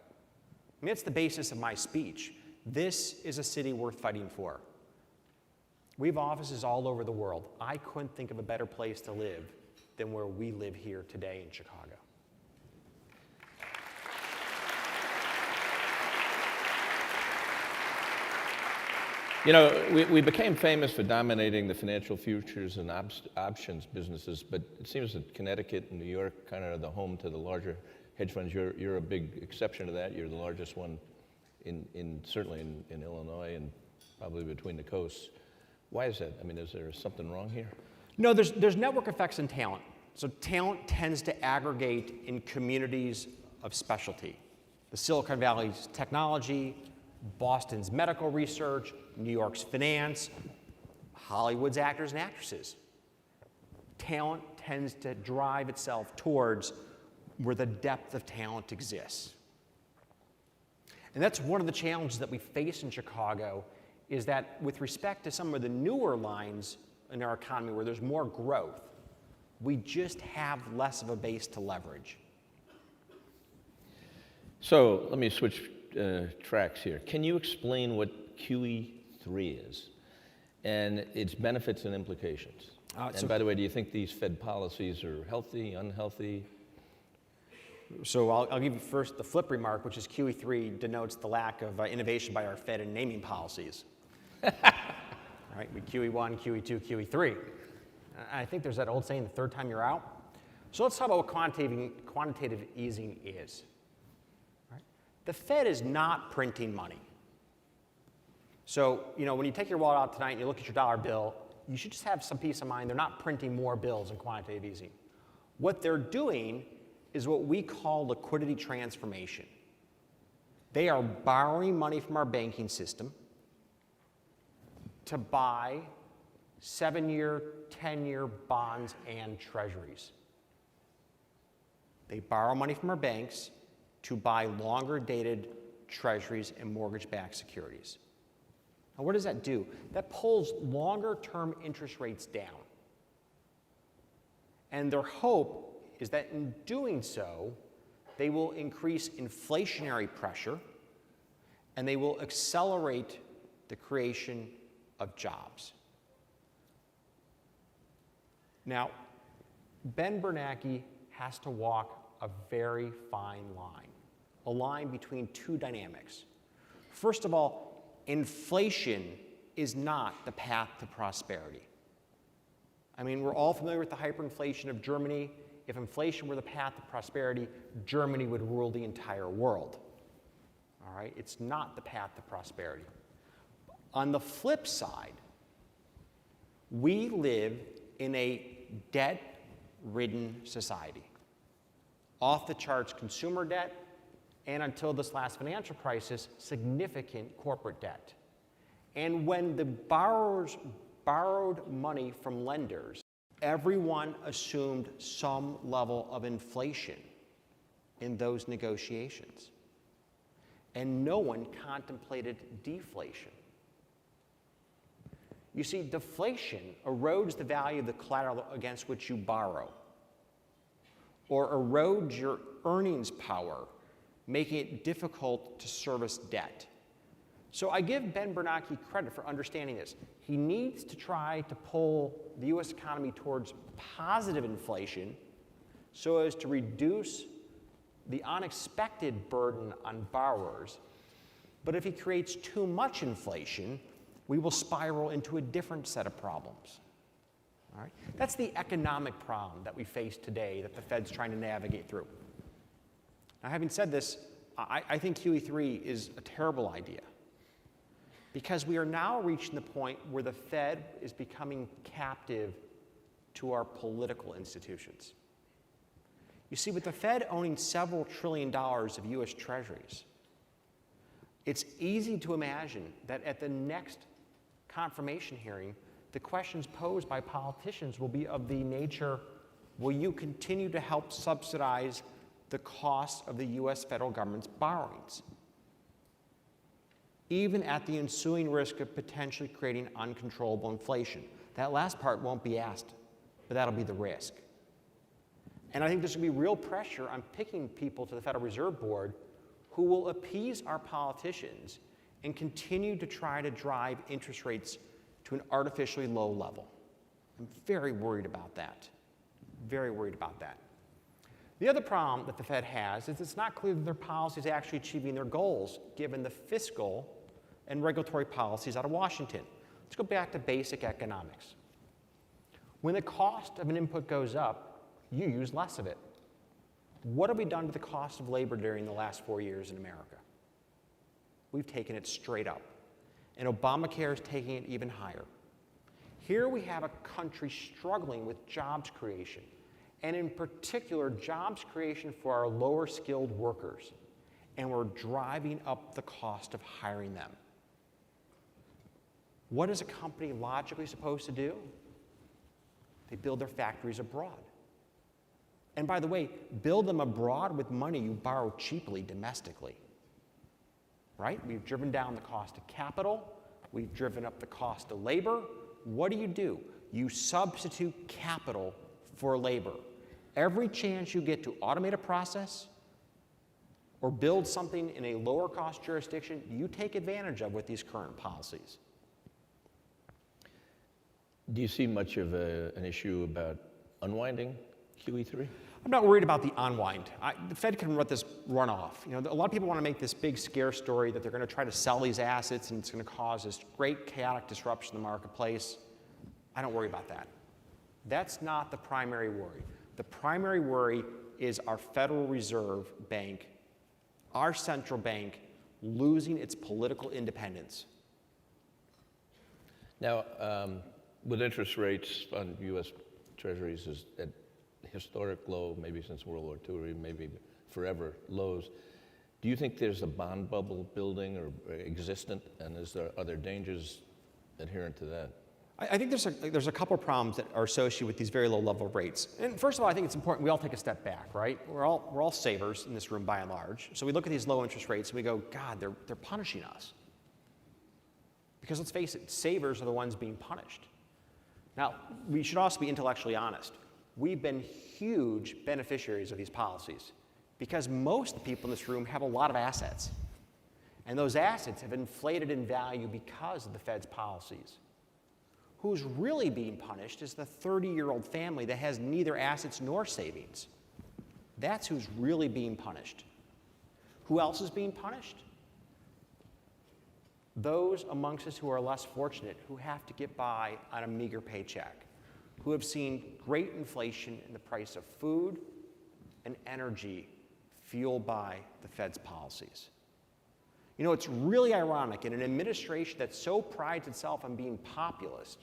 S2: I mean, it's the basis of my speech. This is a city worth fighting for. We have offices all over the world. I couldn't think of a better place to live than where we live here today in Chicago.
S3: You know, we became famous for dominating the financial futures and options businesses, but it seems that Connecticut and New York kind of are the home to the larger hedge funds. You're a big exception to that. You're the largest one certainly in Illinois and probably between the coasts. Why is that? I mean, is there something wrong here?
S2: No, there's network effects in talent. So talent tends to aggregate in communities of specialty. The Silicon Valley's technology, Boston's medical research, New York's finance, Hollywood's actors and actresses. Talent tends to drive itself towards where the depth of talent exists. And that's one of the challenges that we face in Chicago, is that with respect to some of the newer lines in our economy where there's more growth, we just have less of a base to leverage.
S3: So let me switch tracks here. Can you explain what QE3 is and its benefits and implications? And by the way, do you think these Fed policies are healthy, unhealthy?
S2: So I'll give you first the flip remark, which is QE3 denotes the lack of innovation by our Fed in naming policies. Right? We QE1, QE2, QE3. I think there's that old saying, the third time you're out. So let's talk about what quantitative easing is. Right? The Fed is not printing money. So, you know, when you take your wallet out tonight and you look at your dollar bill, you should just have some peace of mind. They're not printing more bills in quantitative easing. What they're doing is what we call liquidity transformation. They are borrowing money from our banking system to buy 7-year, 10-year bonds and treasuries. They borrow money from our banks to buy longer-dated treasuries and mortgage-backed securities. Now, what does that do? That pulls longer-term interest rates down. And their hope is that in doing so, they will increase inflationary pressure and they will accelerate the creation of jobs. Now, Ben Bernanke has to walk a very fine line, a line between two dynamics. First of all, inflation is not the path to prosperity. I mean, we're all familiar with the hyperinflation of Germany. If inflation were the path to prosperity, Germany would rule the entire world. All right? It's not the path to prosperity. On the flip side, we live in a debt-ridden society. Off-the-charts consumer debt, and until this last financial crisis, significant corporate debt. And when the borrowers borrowed money from lenders, everyone assumed some level of inflation in those negotiations. And no one contemplated deflation. You see, deflation erodes the value of the collateral against which you borrow, or erodes your earnings power, making it difficult to service debt. So I give Ben Bernanke credit for understanding this. He needs to try to pull the US economy towards positive inflation so as to reduce the unexpected burden on borrowers. But if he creates too much inflation, we will spiral into a different set of problems. All right? That's the economic problem that we face today that the Fed's trying to navigate through. Now, having said this, I think QE3 is a terrible idea because we are now reaching the point where the Fed is becoming captive to our political institutions. You see, with the Fed owning several $1 trillion of US Treasuries, it's easy to imagine that at the next confirmation hearing, the questions posed by politicians will be of the nature, will you continue to help subsidize the cost of the US federal government's borrowings, even at the ensuing risk of potentially creating uncontrollable inflation? That last part won't be asked, but that'll be the risk. And I think there's going to be real pressure on picking people to the Federal Reserve Board who will appease our politicians and continue to try to drive interest rates to an artificially low level. I'm very worried about that. Very worried about that. The other problem that the Fed has is it's not clear that their policy is actually achieving their goals given the fiscal and regulatory policies out of Washington. Let's go back to basic economics. When the cost of an input goes up, you use less of it. What have we done to the cost of labor during the last 4 years in America? We've taken it straight up. And Obamacare is taking it even higher. Here we have a country struggling with jobs creation, and in particular, jobs creation for our lower skilled workers. And we're driving up the cost of hiring them. What is a company logically supposed to do? They build their factories abroad. And by the way, build them abroad with money you borrow cheaply domestically. Right? We've driven down the cost of capital. We've driven up the cost of labor. What do? You substitute capital for labor. Every chance you get to automate a process or build something in a lower cost jurisdiction, you take advantage of with these current policies.
S3: Do you see much of an issue about unwinding QE3?
S2: I'm not worried about the unwind. The Fed can let this run off. You know, a lot of people want to make this big scare story that they're going to try to sell these assets and it's going to cause this great chaotic disruption in the marketplace. I don't worry about that. That's not the primary worry. The primary worry is our Federal Reserve Bank, our central bank, losing its political independence.
S3: Now, with interest rates on U.S. Treasuries is at historic low, maybe since World War II, or maybe forever lows, do you think there's a bond bubble building or existent, and are there dangers inherent to that?
S2: I think there's a couple of problems that are associated with these very low level rates. And first of all, I think it's important we all take a step back, right? We're all savers in this room by and large. So we look at these low interest rates and we go, God, they're punishing us. Because let's face it, savers are the ones being punished. Now, we should also be intellectually honest. We've been huge beneficiaries of these policies because most of the people in this room have a lot of assets. And those assets have inflated in value because of the Fed's policies. Who's really being punished is the 30-year-old family that has neither assets nor savings. That's who's really being punished. Who else is being punished? Those amongst us who are less fortunate, who have to get by on a meager paycheck, who have seen great inflation in the price of food and energy fueled by the Fed's policies. You know, it's really ironic in an administration that so prides itself on being populist,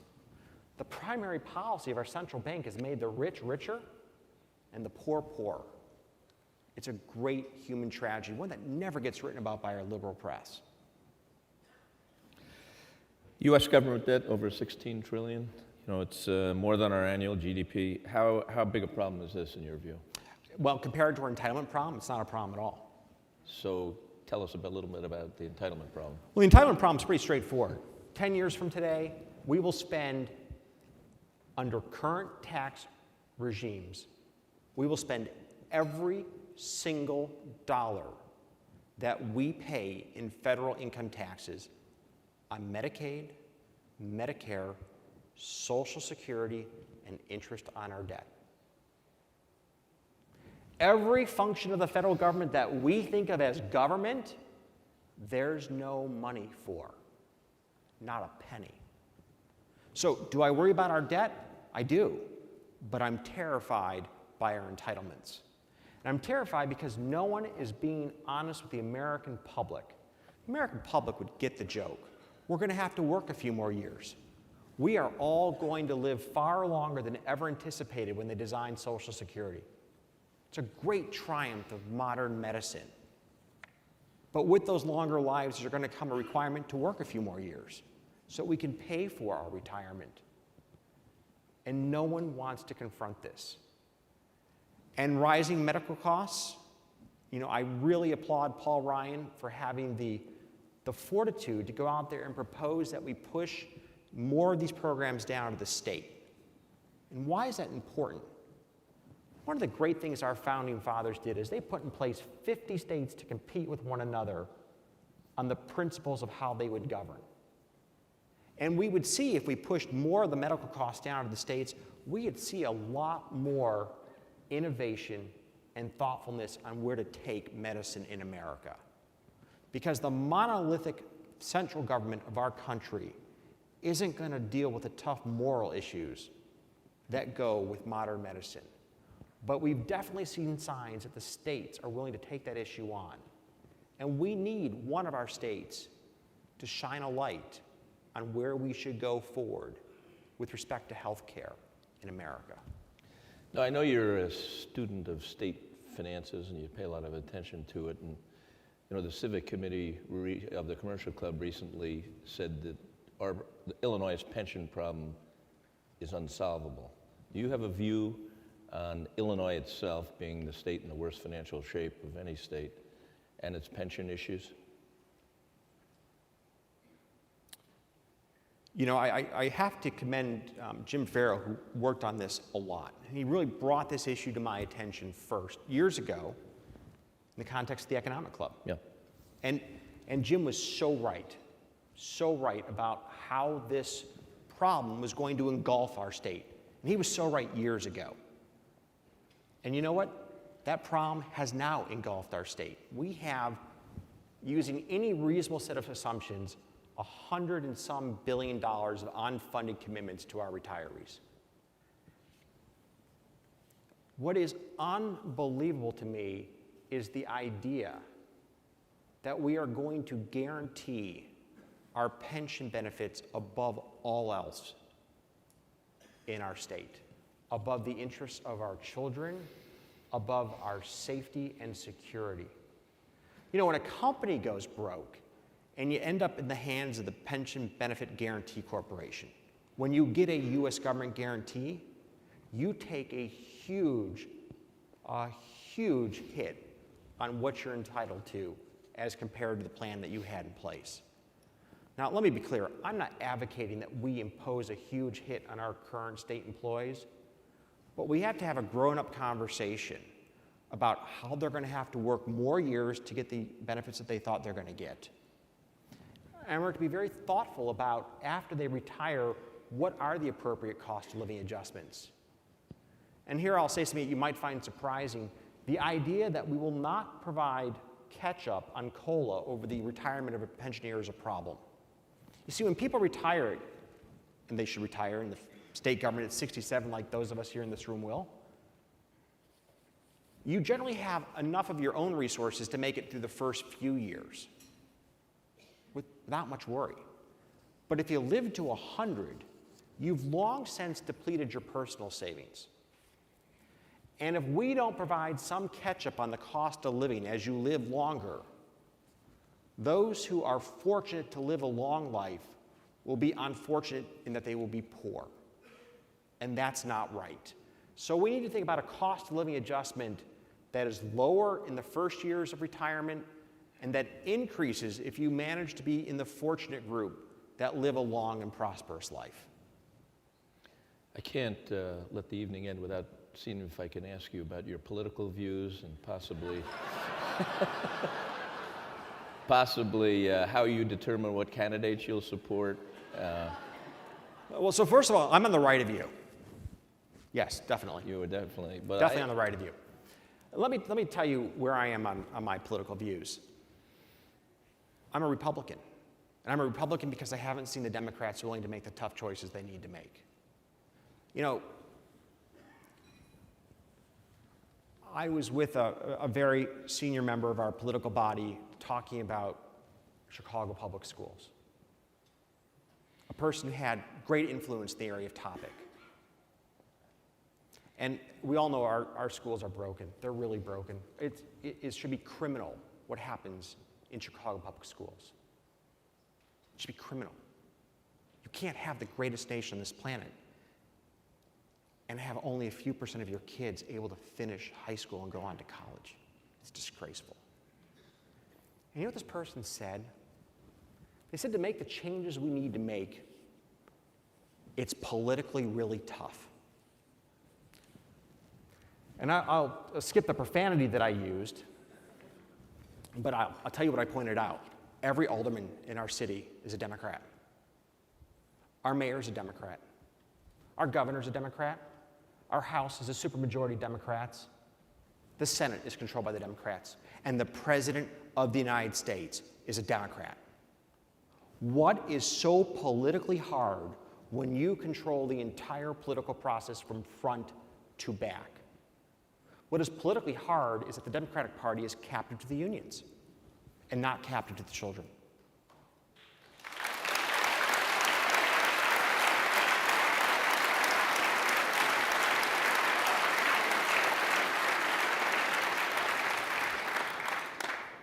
S2: the primary policy of our central bank has made the rich richer and the poor poorer. It's a great human tragedy, one that never gets written about by our liberal press.
S3: U.S. government debt over $16 trillion. You know, it's more than our annual GDP. How big a problem is this in your view?
S2: Well, compared to our entitlement problem, it's not a problem at all.
S3: So tell us a little bit about the entitlement problem.
S2: Well, the entitlement problem is pretty straightforward. 10 years from today, we will spend, under current tax regimes, we will spend every single dollar that we pay in federal income taxes on Medicaid, Medicare, Social Security, and interest on our debt. Every function of the federal government that we think of as government, there's no money for, not a penny. So do I worry about our debt? I do, but I'm terrified by our entitlements. And I'm terrified because no one is being honest with the American public. The American public would get the joke. We're going to have to work a few more years. We are all going to live far longer than ever anticipated when they designed Social Security. It's a great triumph of modern medicine. But with those longer lives, there's going to come a requirement to work a few more years so we can pay for our retirement. And no one wants to confront this. And rising medical costs, I really applaud Paul Ryan for having the fortitude to go out there and propose that we push more of these programs down to the state. And why is that important? One of the great things our founding fathers did is they put in place 50 states to compete with one another on the principles of how they would govern. And we would see, if we pushed more of the medical costs down to the states, we would see a lot more innovation and thoughtfulness on where to take medicine in America. Because the monolithic central government of our country isn't going to deal with the tough moral issues that go with modern medicine. But we've definitely seen signs that the states are willing to take that issue on. And we need one of our states to shine a light on where we should go forward with respect to health care in America.
S3: Now, I know you're a student of state finances and you pay a lot of attention to it. And the Civic Committee of the Commercial Club recently said that the Illinois' pension problem is unsolvable. Do you have a view on Illinois itself being the state in the worst financial shape of any state and its pension issues?
S2: I have to commend Jim Farrow, who worked on this a lot. And he really brought this issue to my attention first, years ago, in the context of the Economic Club.
S3: Yeah.
S2: And Jim was so right about how this problem was going to engulf our state. And he was so right years ago. And you know what? That problem has now engulfed our state. We have, using any reasonable set of assumptions, $100 and some billion of unfunded commitments to our retirees. What is unbelievable to me is the idea that we are going to guarantee our pension benefits above all else in our state, above the interests of our children, above our safety and security. When a company goes broke and you end up in the hands of the Pension Benefit Guaranty Corporation, when you get a U.S. government guarantee, you take a huge hit on what you're entitled to as compared to the plan that you had in place. Now, let me be clear. I'm not advocating that we impose a huge hit on our current state employees, but we have to have a grown-up conversation about how they're going to have to work more years to get the benefits that they thought they're going to get. And we're to be very thoughtful about, after they retire, what are the appropriate cost of living adjustments. And here I'll say something that you might find surprising. The idea that we will not provide catch-up on COLA over the retirement of a pensioner is a problem. You see, when people retire, and they should retire in the state government at 67, like those of us here in this room will, you generally have enough of your own resources to make it through the first few years without much worry. But if you live to 100, you've long since depleted your personal savings. And if we don't provide some catch-up on the cost of living as you live longer, those who are fortunate to live a long life will be unfortunate in that they will be poor. And that's not right. So we need to think about a cost of living adjustment that is lower in the first years of retirement and that increases if you manage to be in the fortunate group that live a long and prosperous life.
S3: I can't let the evening end without seeing if I can ask you about your political views and possibly how you determine what candidates you'll support.
S2: Well, so first of all, I'm on the right of you. Yes, definitely.
S3: You were definitely, but
S2: Definitely on the right of you. Let me tell you where I am on my political views. I'm a Republican. And I'm a Republican because I haven't seen the Democrats willing to make the tough choices they need to make. You know, I was with a very senior member of our political body talking about Chicago public schools. A person who had great influence in the area of topic. And we all know our schools are broken. They're really broken. It should be criminal what happens in Chicago public schools. It should be criminal. You can't have the greatest nation on this planet and have only a few % of your kids able to finish high school and go on to college. It's disgraceful. And you know what this person said? They said to make the changes we need to make, it's politically really tough. And I'll skip the profanity that I used, but I'll tell you what I pointed out. Every alderman in our city is a Democrat. Our mayor's a Democrat. Our governor's a Democrat. Our House is a supermajority Democrats. The Senate is controlled by the Democrats. And the President of the United States is a Democrat. What is so politically hard when you control the entire political process from front to back? What is politically hard is that the Democratic Party is captive to the unions and not captive to the children.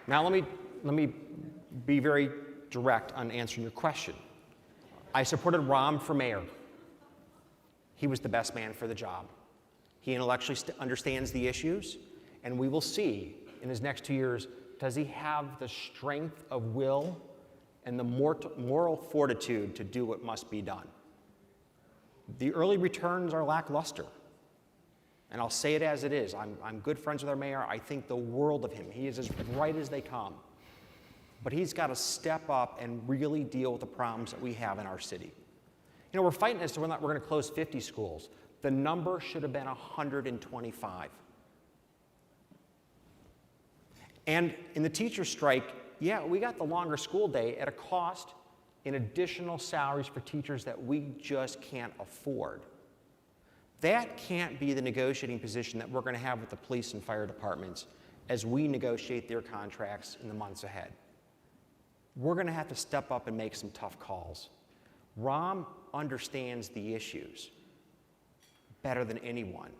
S2: Now let me be very direct on answering your question. I supported Ram for mayor. He was the best man for the job. He intellectually understands the issues, and we will see in his next 2 years, does he have the strength of will and the moral fortitude to do what must be done? The early returns are lackluster. And I'll say it as it is. I'm good friends with our mayor. I think the world of him. He is as bright as they come. But he's got to step up and really deal with the problems that we have in our city. You know, we're fighting as to whether or not we're going to close 50 schools. The number should have been 125. And in the teacher strike, yeah, we got the longer school day at a cost in additional salaries for teachers that we just can't afford. That can't be the negotiating position that we're going to have with the police and fire departments as we negotiate their contracts in the months ahead. We're going to have to step up and make some tough calls. Ram understands the issues better than anyone,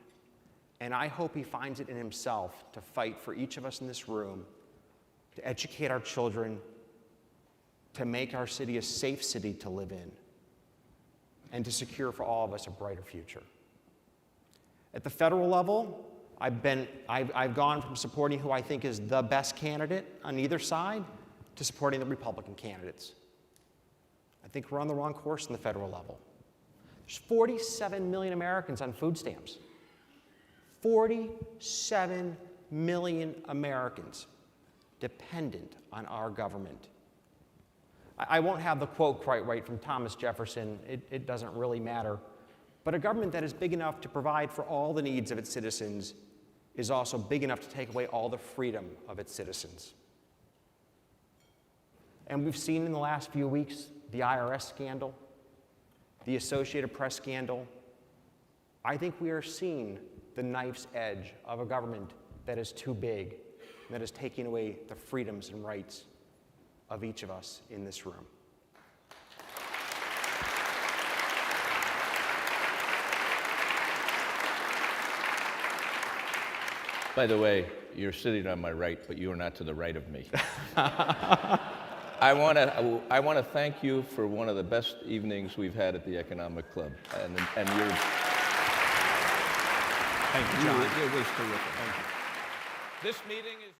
S2: and I hope he finds it in himself to fight for each of us in this room, to educate our children, to make our city a safe city to live in, and to secure for all of us a brighter future. At the federal level, I've gone from supporting who I think is the best candidate on either side to supporting the Republican candidates. I think we're on the wrong course in the federal level. There's 47 million Americans on food stamps. 47 million Americans dependent on our government. I won't have the quote quite right from Thomas Jefferson. It doesn't really matter. But a government that is big enough to provide for all the needs of its citizens is also big enough to take away all the freedom of its citizens. And we've seen in the last few weeks the IRS scandal, the Associated Press scandal. I think we are seeing the knife's edge of a government that is too big, and that is taking away the freedoms and rights of each of us in this room.
S3: By the way, you're sitting on my right, but you are not to the right of me. I want to thank you for one of the best evenings we've had at the Economic Club, and you're.
S2: Thank you, John.
S3: It was terrific. Thank you. This meeting is.